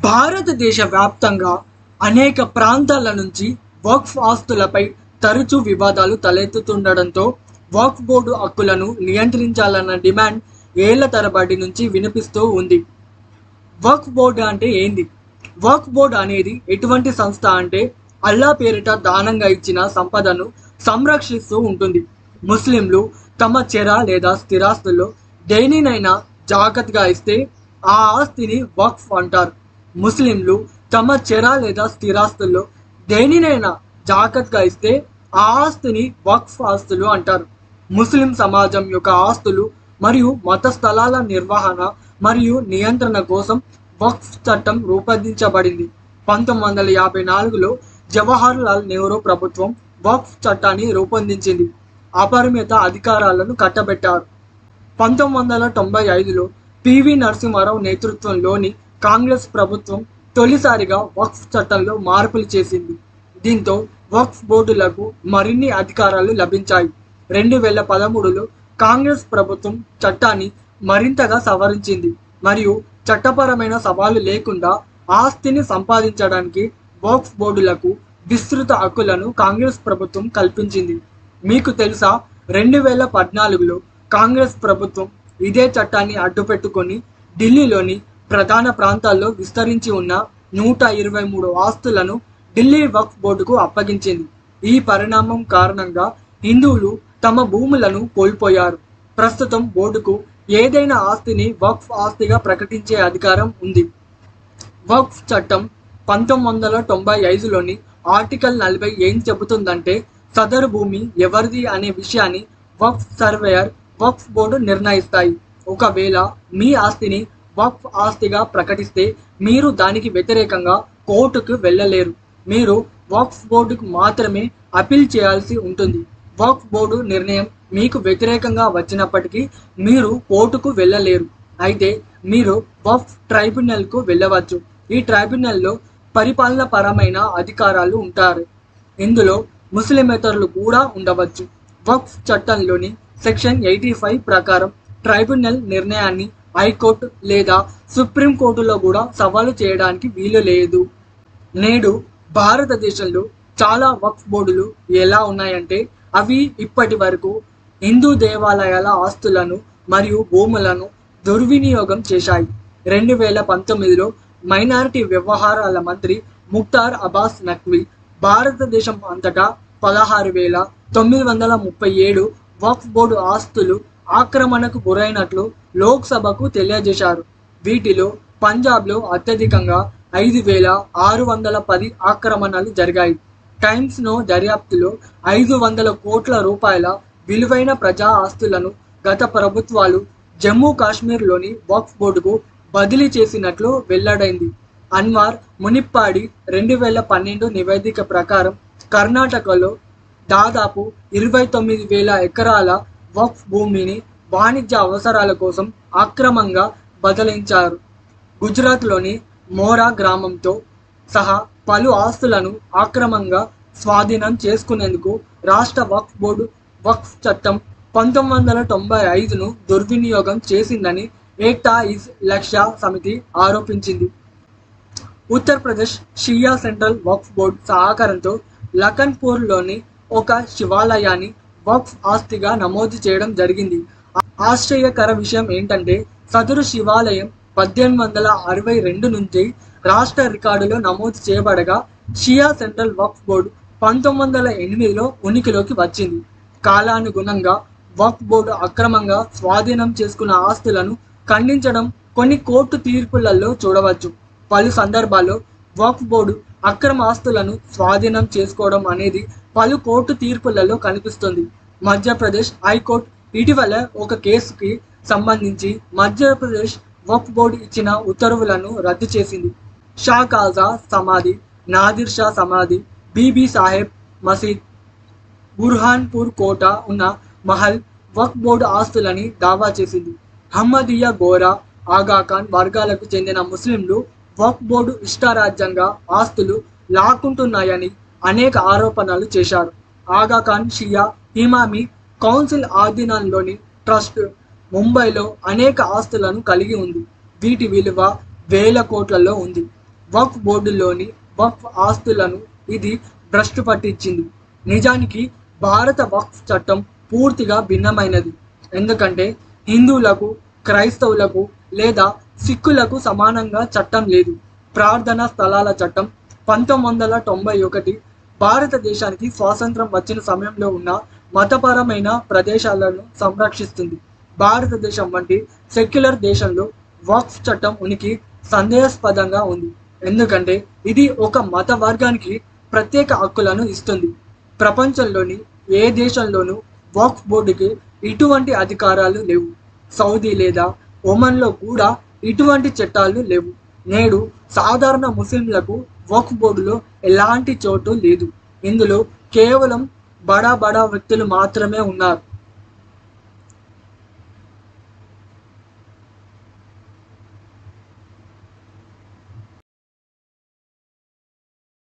భారతదేశ వ్యాప్తంగా అనేక ప్రాంతాల నుంచి వక్ఫ్ ఆస్తులపై తరచూ వివాదాలు తలెత్తుతుండడంతో వక్ఫ్ బోర్డు హక్కులను నియంత్రించాలన్న డిమాండ్ ఏళ్ల తరబడి నుంచి వినిపిస్తూ ఉంది. వక్ఫ్ బోర్డు అంటే ఏంది? వక్ఫ్ బోర్డు అనేది ఎటువంటి సంస్థ అంటే అల్లా పేరిట దానంగా ఇచ్చిన సంపదను సంరక్షిస్తూ ఉంటుంది. ముస్లింలు తమ చెర లేదా స్థిరాస్తుల్లో దేనినైనా జాగ్రత్తగా ఇస్తే ఆ ఆస్తిని వక్ఫ్ అంటారు. ముస్లింలు తమ చెర లేదా స్థిరాస్తుల్లో దేనినైనా జాగ్రత్తగా ఇస్తే ఆ ఆస్తిని వక్ఫ్ ఆస్తులు అంటారు. ముస్లిం సమాజం యొక్క ఆస్తులు మరియు మత స్థలాల నిర్వహణ మరియు నియంత్రణ కోసం వక్ఫ్ చట్టం రూపొందించబడింది. 1954లో జవహర్ లాల్ నెహ్రూ ప్రభుత్వం వక్ఫ్ చట్టాన్ని రూపొందించింది. అపరిమిత అధికారాలను కట్టబెట్టారు. 1995లో పివి నరసింహారావు నేతృత్వంలోని కాంగ్రెస్ ప్రభుత్వం తొలిసారిగా వక్ఫ్ చట్టంలో మార్పులు చేసింది. దీంతో వక్ఫ్ బోర్డులకు మరిన్ని అధికారాలు లభించాయి. 2013లో కాంగ్రెస్ ప్రభుత్వం చట్టాన్ని మరింతగా సవరించింది మరియు చట్టపరమైన సవాలు లేకుండా ఆస్తిని సంపాదించడానికి వక్ఫ్ బోర్డులకు విస్తృత హక్కులను కాంగ్రెస్ ప్రభుత్వం కల్పించింది. మీకు తెలుసా, 2014లో కాంగ్రెస్ ప్రభుత్వం ఇదే చట్టాన్ని అడ్డుపెట్టుకొని ఢిల్లీలోని ప్రధాన ప్రాంతాల్లో విస్తరించి ఉన్న 123 ఆస్తులను ఢిల్లీ వక్ఫ్ బోర్డుకు అప్పగించింది. ఈ పరిణామం కారణంగా హిందువులు తమ భూములను కోల్పోయారు. ప్రస్తుతం బోర్డుకు ఏదైనా ఆస్తిని వక్ఫ్ ఆస్తిగా ప్రకటించే అధికారం ఉంది. వక్ఫ్ చట్టం 1995లోని ఆర్టికల్ 40 ఏం చెబుతుందంటే, సదరు భూమి ఎవరిది అనే విషయాన్ని వక్ఫ్ సర్వేయర్, వక్ఫ్ బోర్డు నిర్ణయిస్తాయి. ఒకవేళ మీ ఆస్తిని వక్ఫ్ ఆస్తిగా ప్రకటిస్తే మీరు దానికి వ్యతిరేకంగా కోర్టుకు వెళ్ళలేరు. మీరు వక్ఫ్ బోర్డుకు మాత్రమే అపీల్ చేయాల్సి ఉంటుంది. వక్ఫ్ బోర్డు నిర్ణయం మీకు వ్యతిరేకంగా వచ్చినప్పటికీ మీరు కోర్టుకు వెళ్ళలేరు. అయితే మీరు వక్ఫ్ ట్రైబ్యునల్కు వెళ్ళవచ్చు. ఈ ట్రైబ్యునల్లో పరిపాలనపరమైన అధికారాలు ఉంటారు. ఇందులో ముస్లిమేతరులు కూడా ఉండవచ్చు. వక్ఫ్ చట్టంలోని సెక్షన్ 85 ప్రకారం ట్రైబ్యునల్ నిర్ణయాన్ని హైకోర్టు లేదా సుప్రీంకోర్టులో కూడా సవాలు చేయడానికి వీలు లేదు. నేడు భారతదేశంలో చాలా వక్ఫ్ బోర్డులు ఎలా ఉన్నాయంటే, అవి ఇప్పటి వరకు హిందూ దేవాలయాల ఆస్తులను మరియు భూములను దుర్వినియోగం చేశాయి. 2019లో మైనారిటీ వ్యవహారాల మంత్రి ముఖ్తార్ అబ్బాస్ నఖ్వీ భారతదేశం అంతటా 16,937 వక్ఫ్ బోర్డు ఆస్తులు ఆక్రమణకు గురైనట్లు లోక్సభకు తెలియజేశారు. వీటిలో పంజాబ్లో అత్యధికంగా 5,610 ఆక్రమణలు జరిగాయి. టైమ్స్ నో దర్యాప్తులో 500 కోట్ల రూపాయల విలువైన ప్రజా ఆస్తులను గత ప్రభుత్వాలు జమ్మూ కాశ్మీర్లోని వక్ఫ్ బోర్డుకు బదిలీ చేసినట్లు వెల్లడైంది. అన్వార్ మునిప్పాడి 2012 నివేదిక ప్రకారం కర్ణాటకలో దాదాపు 29,000 ఎకరాల వక్ఫ్ భూమిని వాణిజ్య అవసరాల కోసం అక్రమంగా బదలించారు. గుజరాత్లోని మోరా గ్రామంతో సహా పలు ఆస్తులను అక్రమంగా స్వాధీనం చేసుకునేందుకు రాష్ట్ర వక్ఫ్ బోర్డు వక్ఫ్ చట్టం 1995ను దుర్వినియోగం చేసిందని ఏక్తా ఇస్ లక్ష్య సమితి ఆరోపించింది. ఉత్తరప్రదేశ్ షియా సెంట్రల్ వక్ఫ్ బోర్డు సహకారంతో లఖన్పూర్లోని ఒక శివాలయాన్ని వక్ఫ్ ఆస్తిగా నమోదు చేయడం జరిగింది. ఆశ్చర్యకర విషయం ఏంటంటే, సదరు శివాలయం 1862 నుంచి రాష్ట్ర రికార్డులో నమోదు చేయబడగా షియా సెంట్రల్ వక్ఫ్ బోర్డు 1908లో ఉనికిలోకి వచ్చింది. కాలానుగుణంగా వక్ఫ్ బోర్డు అక్రమంగా స్వాధీనం చేసుకున్న ఆస్తులను ఖండించడం కొన్ని కోర్టు తీర్పులలో చూడవచ్చు. పలు సందర్భాల్లో వక్ఫ్ బోర్డు అక్రమ ఆస్తులను స్వాధీనం చేసుకోవడం అనేది పలు కోర్టు తీర్పులలో కనిపిస్తుంది. మధ్యప్రదేశ్ హైకోర్టు ఇటీవల ఒక కేసుకి సంబంధించి మధ్యప్రదేశ్ వక్ఫ్ బోర్డు ఇచ్చిన ఉత్తర్వులను రద్దు చేసింది. షా కాజా సమాధి, నాదిర్ షా సమాధి, బీబీ సాహెబ్ మసీద్, బుర్హాన్పూర్ కోట ఉన్న మహల్ వక్ఫ్ బోర్డు ఆస్తులని దావా చేసింది. అహ్మదియా, గోరా, ఆగాఖాన్ వర్గాలకు చెందిన ముస్లింలు వక్ఫ్ బోర్డు ఇష్టారాజ్యంగా ఆస్తులు లాక్కుంటున్నాయని అనేక ఆరోపణలు చేశారు. ఆగాఖాన్ షియా ఇమామీ కౌన్సిల్ ఆధీనంలోని ట్రస్ట్ ముంబైలో అనేక ఆస్తులను కలిగి ఉంది. వీటి విలువ వేల కోట్లలో ఉంది. వక్ఫ్ బోర్డులోని వక్ఫ్ ఆస్తులను ఇది భ్రష్టు పట్టించింది. నిజానికి భారత వక్ఫ్ చట్టం పూర్తిగా భిన్నమైనది. ఎందుకంటే హిందువులకు, క్రైస్తవులకు లేదా సిక్కులకు సమానంగా చట్టం లేదు. ప్రార్థనా స్థలాల చట్టం 1991 భారతదేశానికి స్వాతంత్రం వచ్చిన సమయంలో ఉన్న మతపరమైన ప్రదేశాలను సంరక్షిస్తుంది. భారతదేశం వంటి సెక్యులర్ దేశంలో వక్ఫ్ చట్టం ఉనికి సందేహాస్పదంగా ఉంది. ఎందుకంటే ఇది ఒక మత వర్గానికి ప్రత్యేక హక్కులను ఇస్తుంది. ప్రపంచంలోని ఏ దేశంలోనూ వక్ఫ్ బోర్డుకి ఇటువంటి అధికారాలు లేవు. సౌదీ లేదా ఒమన్లో కూడా ఇటువంటి చట్టాలు లేవు. నేడు సాధారణ ముస్లింలకు వక్ఫ్ బోర్డులో ఎలాంటి చోటు లేదు. ఇందులో కేవలం బడా వ్యక్తులు మాత్రమే ఉన్నారు.